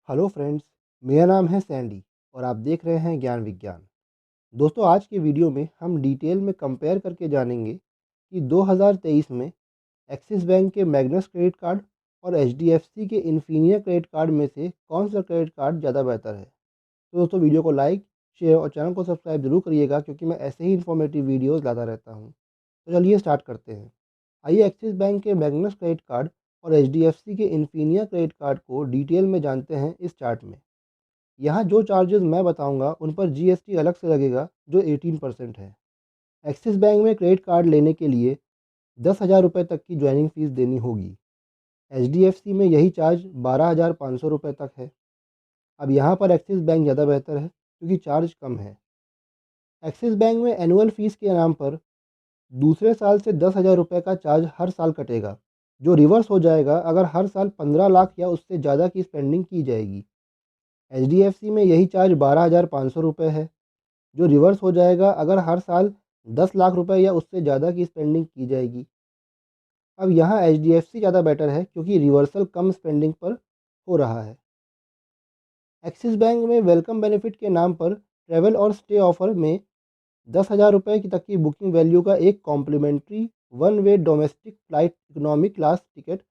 Hello friends, मेरा नाम है सैंडी और आप देख रहे हैं ज्ञान विज्ञान। दोस्तों, आज के वीडियो में हम डिटेल में कंपेयर करके जानेंगे कि 2023 में एक्सिस बैंक के मैग्नस क्रेडिट कार्ड और एचडीएफसी के इन्फिनिया क्रेडिट कार्ड में से कौन सा क्रेडिट कार्ड ज़्यादा बेहतर है। तो दोस्तों, वीडियो को लाइक, शेयर और चैनल को सब्सक्राइब जरूर करिएगा क्योंकि मैं ऐसे ही इन्फॉर्मेटिव वीडियोज़ लाता रहता हूँ। तो चलिए स्टार्ट करते हैं। आइए एक्सिस बैंक के मैग्नस क्रेडिट कार्ड और एचडीएफसी के इन्फिनिया क्रेडिट कार्ड को डिटेल में जानते हैं इस चार्ट में। यहाँ जो चार्जेस मैं बताऊंगा उन पर जीएसटी अलग से लगेगा जो 18% है। एक्सिस बैंक में क्रेडिट कार्ड लेने के लिए 10,000 रुपये तक की ज्वाइनिंग फ़ीस देनी होगी। एचडीएफसी में यही चार्ज 12,500 रुपये तक है। अब यहाँ पर एक्सिस बैंक ज़्यादा बेहतर है क्योंकि चार्ज कम है। एक्सिस बैंक में एनुअल फ़ीस के नाम पर दूसरे साल से 10,000 रुपये का चार्ज हर साल कटेगा, जो रिवर्स हो जाएगा अगर हर साल 15 लाख या उससे ज़्यादा की स्पेंडिंग की जाएगी। एचडीएफसी में यही चार्ज 12,500 रुपये है, जो रिवर्स हो जाएगा अगर हर साल 10 लाख रुपए या उससे ज़्यादा की स्पेंडिंग की जाएगी। अब यहाँ एचडीएफसी ज़्यादा बेटर है क्योंकि रिवर्सल कम स्पेंडिंग पर हो रहा है। एक्सिस बैंक में वेलकम बेनिफिट के नाम पर ट्रैवल और स्टे ऑफर में 10,000 रुपये की तक की बुकिंग वैल्यू का एक complimentary one way domestic flight economy class ticket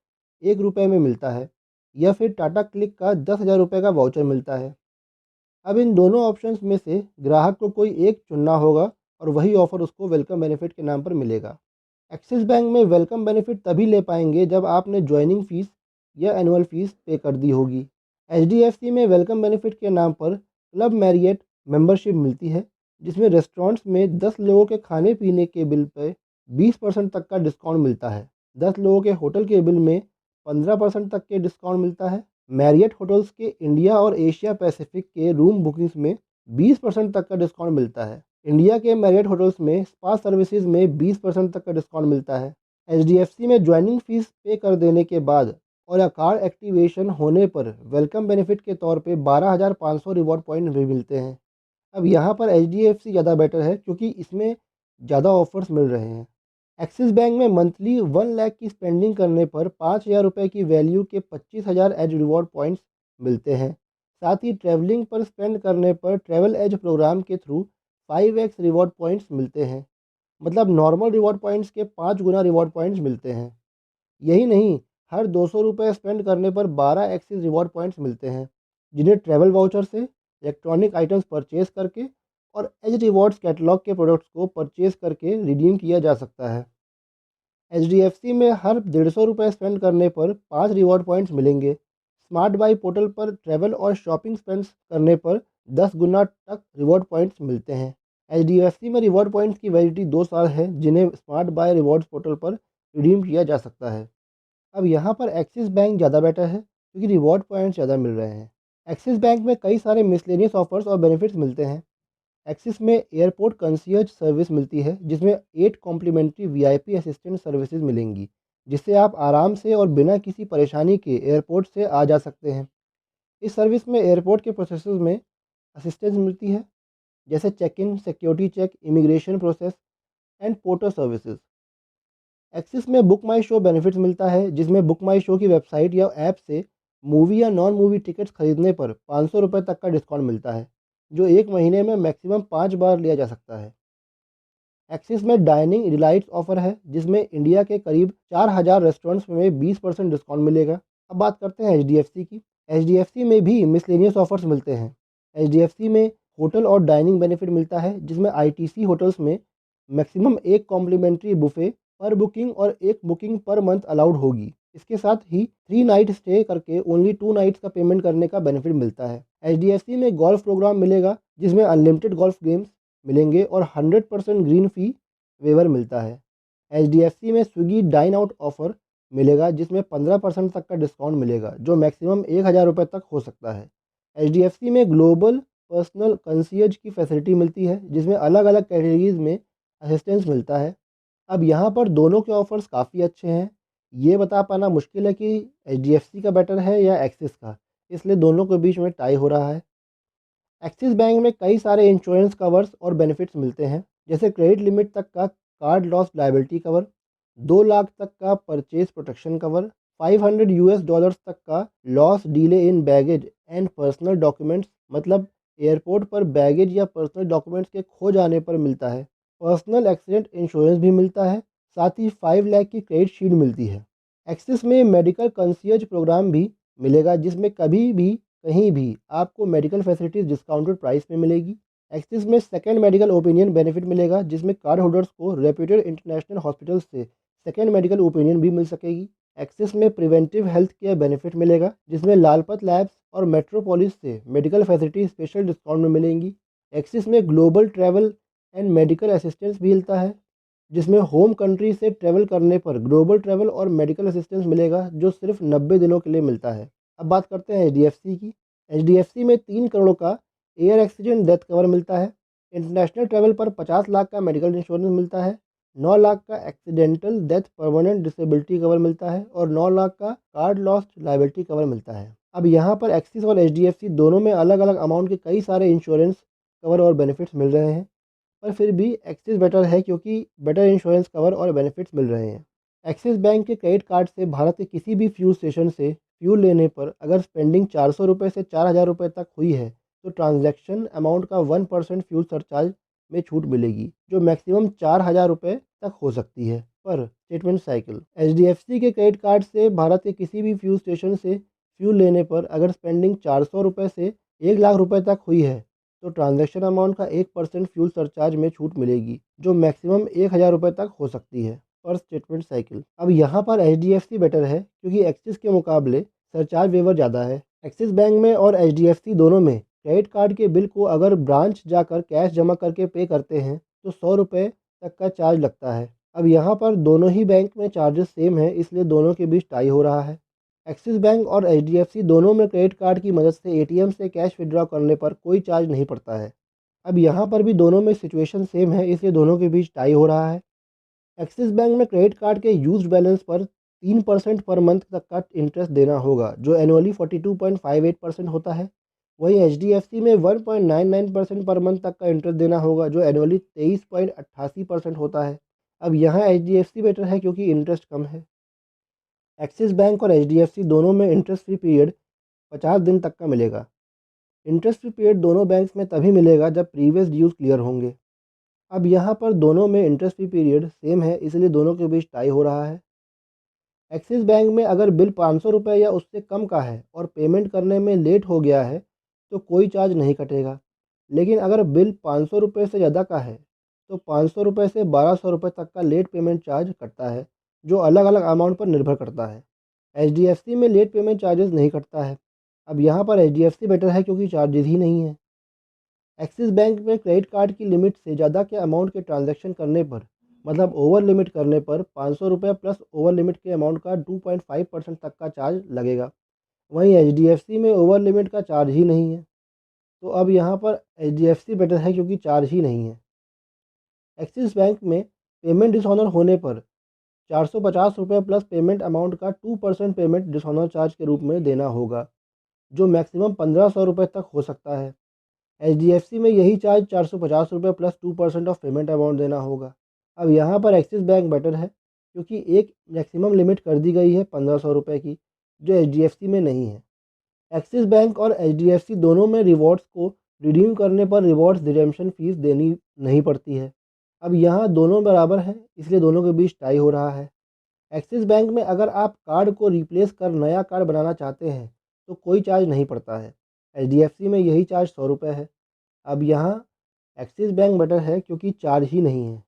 ₹1 में मिलता है, या फिर टाटा क्लिक का 10,000 रुपये का वाउचर मिलता है। अब इन दोनों ऑप्शंस में से ग्राहक को कोई एक चुनना होगा और वही ऑफ़र उसको वेलकम बेनिफिट के नाम पर मिलेगा। एक्सिस बैंक में वेलकम बेनिफिट तभी ले पाएंगे जब आपने ज्वाइनिंग फ़ीस या एनुअल फ़ीस पे कर दी होगी। एचडीएफसी में वेलकम बेनिफिट के नाम पर क्लब मैरियट मेंबरशिप मिलती है, जिसमें रेस्टोरेंट्स में 10 लोगों के खाने पीने के बिल पर 20% तक का डिस्काउंट मिलता है। 10 लोगों के होटल के बिल में 15% तक के डिस्काउंट मिलता है। मैरियट होटल्स के इंडिया और एशिया पैसिफिक के रूम बुकिंग्स में 20% तक का डिस्काउंट मिलता है। इंडिया के मैरियट होटल्स में स्पा सर्विसेज में 20% तक का डिस्काउंट मिलता है। एचडीएफसी में ज्वाइनिंग फीस पे कर देने के बाद और कार्ड एक्टिवेशन होने पर वेलकम बेनिफिट के तौर पे 12,500 रिवॉर्ड पॉइंट भी मिलते हैं। अब यहाँ पर एचडीएफसी ज़्यादा बेटर है क्योंकि इसमें ज़्यादा ऑफर्स मिल रहे हैं। एक्सिस बैंक में मंथली 1 लाख की स्पेंडिंग करने पर 5,000 रुपये की वैल्यू के 25,000 एज रिवॉर्ड पॉइंट्स मिलते हैं। साथ ही ट्रैवलिंग पर स्पेंड करने पर ट्रैवल एज प्रोग्राम के थ्रू 5x रिवॉर्ड पॉइंट्स मिलते हैं। मतलब नॉर्मल रिवॉर्ड पॉइंट्स के 5 गुना रिवॉर्ड पॉइंट्स मिलते हैं। यही नहीं, हर 200 रुपये स्पेंड करने पर 12 एक्सिस रिवॉर्ड पॉइंट्स मिलते हैं, जिन्हें ट्रैवल वाउचर से, इलेक्ट्रॉनिक आइटम्स परचेज करके और एज रिवॉर्ड्स कैटलॉग के प्रोडक्ट्स को परचेज करके रिडीम किया जा सकता है। एचडीएफसी में हर 150 रुपये स्पेंड करने पर 5 रिवॉर्ड पॉइंट्स मिलेंगे। स्मार्ट बाई पोर्टल पर ट्रैवल और शॉपिंग स्पेंड करने पर 10 गुना तक रिवॉर्ड पॉइंट्स मिलते हैं। एचडीएफसी में रिवॉर्ड पॉइंट्स की वैलिडिटी 2 साल है, जिन्हें स्मार्ट बाय रिवॉर्ड्स पोर्टल पर रिडीम किया जा सकता है। अब यहाँ पर एक्सिस बैंक ज़्यादा बेटर है क्योंकि रिवॉर्ड पॉइंट्स ज़्यादा मिल रहे हैं। एक्सिस बैंक में कई सारे मिसलेनियस ऑफर्स और बेनिफिट्स मिलते हैं। एक्सिस में एयरपोर्ट कंसीयर्ज सर्विस मिलती है, जिसमें 8 कॉम्प्लीमेंट्री वीआईपी असिस्टेंट सर्विसेज मिलेंगी, जिससे आप आराम से और बिना किसी परेशानी के एयरपोर्ट से आ जा सकते हैं। इस सर्विस में एयरपोर्ट के प्रोसेसेस में असिस्टेंस मिलती है, जैसे check in, security check, immigration process and porter services. Axis में बुक माई शो बेनिफिट्स मिलता है, जिसमें बुक माई शो की वेबसाइट या ऐप से मूवी या नॉन मूवी टिकट्स खरीदने पर 500 रुपये तक का डिस्काउंट मिलता है, जो एक महीने में मैक्सिमम 5 बार लिया जा सकता है। एक्सिस में डाइनिंग डिलाइट्स ऑफर है, जिसमें इंडिया के करीब 4,000 रेस्टोरेंट्स में 20% डिस्काउंट मिलेगा। अब बात करते हैं एचडीएफसी की। एचडीएफसी में भी मिसलेनियस ऑफर्स मिलते हैं। एचडीएफसी में होटल और डाइनिंग बेनिफिट मिलता है, जिसमें आईटीसी होटल्स में मैक्सिमम एक कॉम्प्लीमेंट्री बुफे पर बुकिंग और एक बुकिंग पर मंथ अलाउड होगी। इसके साथ ही 3 नाइट स्टे करके ओनली 2 नाइट्स का पेमेंट करने का बेनिफिट मिलता है। एचडीएफसी में गोल्फ प्रोग्राम मिलेगा, जिसमें अनलिमिटेड गोल्फ गेम्स मिलेंगे और 100% ग्रीन फी वेवर मिलता है। एचडीएफसी में स्विगी डाइन आउट ऑफर मिलेगा, जिसमें 15% तक का डिस्काउंट मिलेगा, जो मैक्सिमम 1,000 रुपये तक हो सकता है। एचडीएफसी में ग्लोबल पर्सनल कंसीयर्ज की फैसिलिटी मिलती है, जिसमें अलग अलग कैटेगरीज में असिस्टेंस मिलता है। अब यहाँ पर दोनों के ऑफर्स काफ़ी अच्छे हैं। ये बता पाना मुश्किल है कि एचडीएफसी का बेटर है या एक्सिस का, इसलिए दोनों के बीच में टाई हो रहा है। एक्सिस बैंक में कई सारे इंश्योरेंस कवर्स और बेनिफिट्स मिलते हैं, जैसे क्रेडिट लिमिट तक का card loss liability cover, 2 lakh तक का परचेज प्रोटेक्शन कवर, $500 तक का loss delay in baggage and personal documents, मतलब एयरपोर्ट पर बैगेज या पर्सनल डॉक्यूमेंट्स के खो जाने पर मिलता है। पर्सनल एक्सीडेंट इंश्योरेंस भी मिलता है, साथ ही 5 लाख की क्रेडिट शील्ड मिलती है। एक्सिस में मेडिकल कंसियर्ज प्रोग्राम भी मिलेगा, जिसमें कभी भी कहीं भी आपको मेडिकल फैसिलिटीज डिस्काउंटेड प्राइस में मिलेगी। एक्सिस में सेकंड मेडिकल ओपिनियन बेनिफिट मिलेगा, जिसमें कार्ड होल्डर्स को रेप्यूटेड इंटरनेशनल हॉस्पिटल से सेकंड मेडिकल ओपिनियन भी मिल सकेगी। एक्सिस में प्रिवेंटिव हेल्थ केयर बेनिफिट मिलेगा, जिसमें लालपत लैब्स और मेट्रोपोलिस से मेडिकल फैसिलिटी स्पेशल डिस्काउंट में मिलेंगी। एक्सिस में global travel and medical assistance भी मिलता है, जिसमें होम कंट्री से ट्रैवल करने पर ग्लोबल ट्रैवल और मेडिकल असिस्टेंस मिलेगा, जो सिर्फ 90 दिनों के लिए मिलता है। अब बात करते हैं HDFC की। HDFC में 3 करोड़ का एयर एक्सीडेंट डेथ कवर मिलता है। इंटरनेशनल ट्रैवल पर 50 लाख का मेडिकल इंश्योरेंस मिलता है। 9 लाख का accidental death permanent disability cover मिलता है और 9 लाख का कार्ड लॉस लाइबिलिटी कवर मिलता है। अब यहाँ पर एक्सिस और HDFC दोनों में अलग अलग अमाउंट के कई सारे इंश्योरेंस कवर और बेनिफिट्स मिल रहे हैं, पर फिर भी एक्सिस बेटर है क्योंकि बेटर इंश्योरेंस कवर और बेनिफिट्स मिल रहे हैं। एक्सिस बैंक के क्रेडिट कार्ड से भारत के किसी भी फ्यूल स्टेशन से फ्यूल लेने पर अगर स्पेंडिंग 400 रुपये से 4000 रुपये तक हुई है, तो ट्रांजैक्शन अमाउंट का 1% फ्यूल सरचार्ज में छूट मिलेगी, जो मैक्सिमम 4000 रुपये तक हो सकती है। पर स्टेटमेंट साइकिल HDFC के क्रेडिट कार्ड से भारत के किसी भी फ्यूल स्टेशन से फ्यूल लेने पर अगर स्पेंडिंग 400 रुपये से 1 लाख रुपये तक हुई है, तो ट्रांजैक्शन अमाउंट का 1% फ्यूल सरचार्ज में छूट मिलेगी, जो मैक्सिमम 1000 रुपये तक हो सकती है। पर स्टेटमेंट साइकिल अब यहाँ पर HDFC बेटर है क्योंकि एक्सिस के मुकाबले सरचार्ज वेवर ज़्यादा है। एक्सिस बैंक में और HDFC दोनों में क्रेडिट कार्ड के बिल को अगर ब्रांच जाकर कैश जमा करके पे करते हैं तो 100 रुपये तक का चार्ज लगता है। अब यहाँ पर दोनों ही बैंक में चार्जेस सेम है, इसलिए दोनों के बीच टाई हो रहा है। एक्सिस बैंक और HDFC दोनों में क्रेडिट कार्ड की मदद से ATM से कैश विड्रॉ करने पर कोई चार्ज नहीं पड़ता है। अब यहाँ पर भी दोनों में सिचुएशन सेम है, इसलिए दोनों के बीच टाई हो रहा है। एक्सिस बैंक में क्रेडिट कार्ड के यूज्ड बैलेंस पर 3% पर मंथ तक का इंटरेस्ट देना होगा, जो एनुअली 42.58% होता है। वहीं HDFC में 1.99% पर मंथ तक का इंटरेस्ट देना होगा, जो एनुअली 23.88% होता है। अब यहाँ HDFC बेटर है क्योंकि इंटरेस्ट कम है। एक्सिस बैंक और HDFC दोनों में इंटरेस्ट फ्री पीरियड 50 दिन तक का मिलेगा। इंटरेस्ट फ्री पीरियड दोनों बैंक्स में तभी मिलेगा जब प्रीवियस ड्यूज क्लियर होंगे। अब यहाँ पर दोनों में इंटरेस्ट फ्री पीरियड सेम है, इसलिए दोनों के बीच टाई हो रहा है। एक्सिस बैंक में अगर बिल 500 रुपये या उससे कम का है और पेमेंट करने में लेट हो गया है तो कोई चार्ज नहीं कटेगा, लेकिन अगर बिल 500 रुपये से ज़्यादा का है तो 500 रुपये से 1200 रुपये तक का लेट पेमेंट चार्ज कटता है, जो अलग अलग अमाउंट पर निर्भर करता है। HDFC में लेट पेमेंट चार्जेस नहीं कटता है। अब यहाँ पर HDFC बेटर है क्योंकि चार्जेस ही नहीं है। एक्सिस बैंक में क्रेडिट कार्ड की लिमिट से ज़्यादा के अमाउंट के ट्रांजैक्शन करने पर, मतलब ओवर लिमिट करने पर 500 रुपये प्लस ओवर लिमिट के अमाउंट का 2.5% तक का चार्ज लगेगा। वहीं HDFC में ओवर लिमिट का चार्ज ही नहीं है। तो अब यहाँ पर HDFC बेटर है क्योंकि चार्ज ही नहीं है। एक्सिस बैंक में पेमेंट डिसऑनर होने पर 450 रुपये प्लस पेमेंट अमाउंट का 2% पेमेंट डिसऑनर चार्ज के रूप में देना होगा, जो मैक्सिमम 1500 रुपये तक हो सकता है। HDFC में यही चार्ज 450 रुपये प्लस 2% ऑफ पेमेंट अमाउंट देना होगा। अब यहाँ पर एक्सिस बैंक बेटर है क्योंकि एक मैक्सिमम लिमिट कर दी गई है 1500 रुपये की, जो HDFC में नहीं है। एक्सिस बैंक और HDFC दोनों में रिवॉर्ड्स को रिडीम करने पर रिवॉर्ड्स रिडेम्पशन फ़ीस देनी नहीं पड़ती है। अब यहाँ दोनों बराबर हैं, इसलिए दोनों के बीच टाई हो रहा है। एक्सिस बैंक में अगर आप कार्ड को रिप्लेस कर नया कार्ड बनाना चाहते हैं तो कोई चार्ज नहीं पड़ता है। HDFC में यही चार्ज 100 रुपये है। अब यहाँ एक्सिस बैंक बेटर है क्योंकि चार्ज ही नहीं है।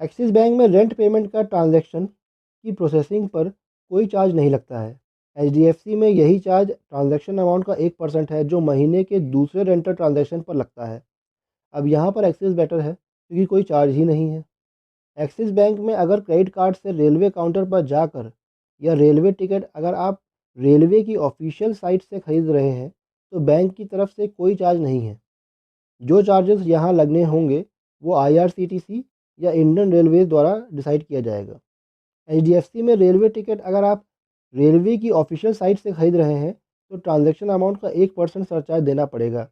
एक्सिस बैंक में रेंट पेमेंट का ट्रांजैक्शन की प्रोसेसिंग पर कोई चार्ज नहीं लगता है। HDFC में यही चार्ज ट्रांजैक्शन अमाउंट का 1% है, जो महीने के दूसरे रेंटल ट्रांजैक्शन पर लगता है। अब यहाँ पर एक्सिस बेटर है क्योंकि कोई चार्ज ही नहीं है। एक्सिस बैंक में अगर क्रेडिट कार्ड से रेलवे काउंटर पर जाकर या रेलवे टिकट अगर आप रेलवे की ऑफिशियल साइट से ख़रीद रहे हैं तो बैंक की तरफ से कोई चार्ज नहीं है। जो चार्जेस यहाँ लगने होंगे वो IRCTC या इंडियन रेलवेज द्वारा डिसाइड किया जाएगा। HDFC में रेलवे टिकट अगर आप रेलवे की ऑफिशियल साइट से ख़रीद रहे हैं तो ट्रांजैक्शन अमाउंट का 1% सरचार्ज देना पड़ेगा।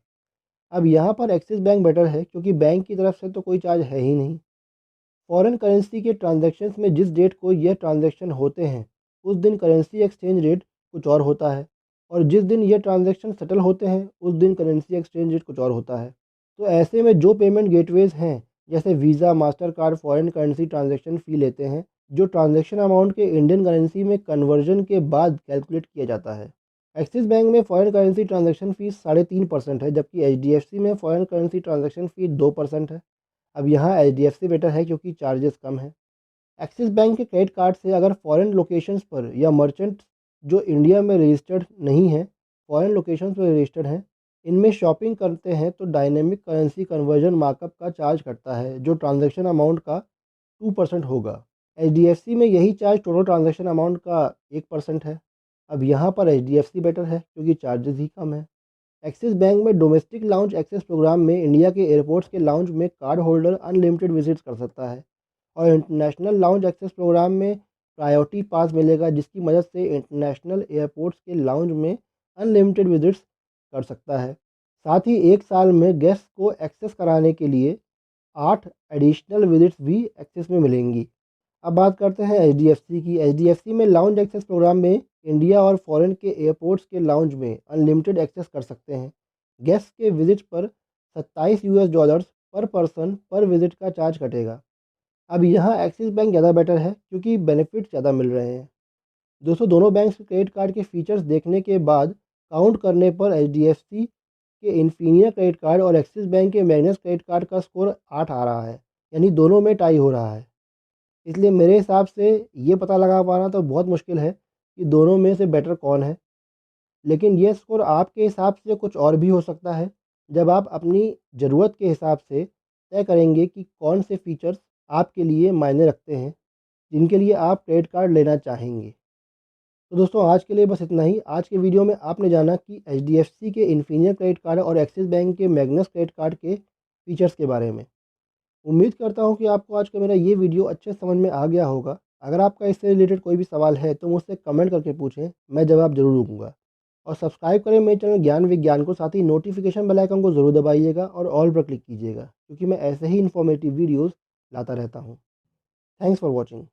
अब यहाँ पर एक्सिस बैंक बेटर है क्योंकि बैंक की तरफ से तो कोई चार्ज है ही नहीं। फॉरेन करेंसी के ट्रांजैक्शंस में जिस डेट को यह ट्रांजैक्शन होते हैं उस दिन करेंसी एक्सचेंज रेट कुछ और होता है, और जिस दिन ये ट्रांजैक्शन सेटल होते हैं उस दिन करेंसी एक्सचेंज रेट कुछ और होता है। तो ऐसे में जो पेमेंट गेटवेज़ हैं, जैसे Visa, Mastercard, foreign currency transaction fee लेते हैं, जो ट्रांजैक्शन अमाउंट के इंडियन करेंसी में कन्वर्जन के बाद कैलकुलेट किया जाता है। एक्सिस बैंक में फॉरेन करेंसी ट्रांजैक्शन फ़ीस 3.5% है, जबकि एचडीएफसी में फॉरेन करेंसी ट्रांजैक्शन फ़ी 2% है। अब यहाँ एचडीएफसी बेटर है क्योंकि चार्जेस कम है। एक्सिस बैंक के क्रेडिट कार्ड से अगर फॉरेन लोकेशंस पर या मर्चेंट जो इंडिया में रजिस्टर्ड नहीं है, फॉरेन लोकेशंस पर रजिस्टर्ड हैं, इनमें शॉपिंग करते हैं तो डायनेमिक करेंसी कन्वर्जन मार्कअप का चार्ज कटता है, जो ट्रांजैक्शन अमाउंट का 2% होगा। एचडीएफसी में यही चार्ज टोटल ट्रांजैक्शन अमाउंट का 1% है। अब यहाँ पर एचडीएफसी बेटर है क्योंकि चार्जेस ही कम है। एक्सिस बैंक में डोमेस्टिक लाउंज एक्सेस प्रोग्राम में इंडिया के एयरपोर्ट्स के लाउंज में कार्ड होल्डर अनलिमिटेड विजिट्स कर सकता है, और इंटरनेशनल लाउंज एक्सेस प्रोग्राम में प्रायोरिटी पास मिलेगा, जिसकी मदद से इंटरनेशनल एयरपोर्ट्स के लाउंज में अनलिमिटेड विजिट्स कर सकता है। साथ ही एक साल में गेस्ट को एक्सेस कराने के लिए 8 एडिशनल विजिट्स भी एक्सेस में मिलेंगी। अब बात करते हैं एचडीएफसी की। एचडीएफसी में लाउंज एक्सेस प्रोग्राम में इंडिया और फॉरेन के एयरपोर्ट्स के लाउंज में अनलिमिटेड एक्सेस कर सकते हैं। गेस्ट के विजिट पर $27 पर पर्सन पर विजिट का चार्ज कटेगा। अब यहाँ एक्सिस बैंक ज़्यादा बेटर है क्योंकि बेनिफिट ज़्यादा मिल रहे हैं। दोस्तों, दोनों बैंक्स के क्रेडिट कार्ड के फीचर्स देखने के बाद काउंट करने पर एचडीएफसी के इन्फीनिया क्रेडिट कार्ड और एक्सिस बैंक के मैग्नस क्रेडिट कार्ड का स्कोर 8 आ रहा है, यानी दोनों में टाई हो रहा है। इसलिए मेरे हिसाब से ये पता लगा पाना तो बहुत मुश्किल है कि दोनों में से बेटर कौन है। लेकिन ये स्कोर आपके हिसाब से कुछ और भी हो सकता है, जब आप अपनी ज़रूरत के हिसाब से तय करेंगे कि कौन से फीचर्स आपके लिए मायने रखते हैं, जिनके लिए आप क्रेडिट कार्ड लेना चाहेंगे। तो दोस्तों, आज के लिए बस इतना ही। आज के वीडियो में आपने जाना कि एचडीएफसी के इन्फीनिया क्रेडिट कार्ड और एक्सिस बैंक के मैग्नस क्रेडिट कार्ड के फीचर्स के बारे में। उम्मीद करता हूँ कि आपको आज का मेरा ये वीडियो अच्छे समझ में आ गया होगा। अगर आपका इससे रिलेटेड कोई भी सवाल है तो मुझसे कमेंट करके पूछें, मैं जवाब ज़रूर दूँगा। और सब्सक्राइब करें मेरे चैनल ज्ञान विज्ञान को, साथ ही नोटिफिकेशन बेल आइकन को ज़रूर दबाइएगा और ऑल पर क्लिक कीजिएगा, क्योंकि मैं ऐसे ही इन्फॉर्मेटिव वीडियोज़ लाता रहता हूँ। Thanks for watching.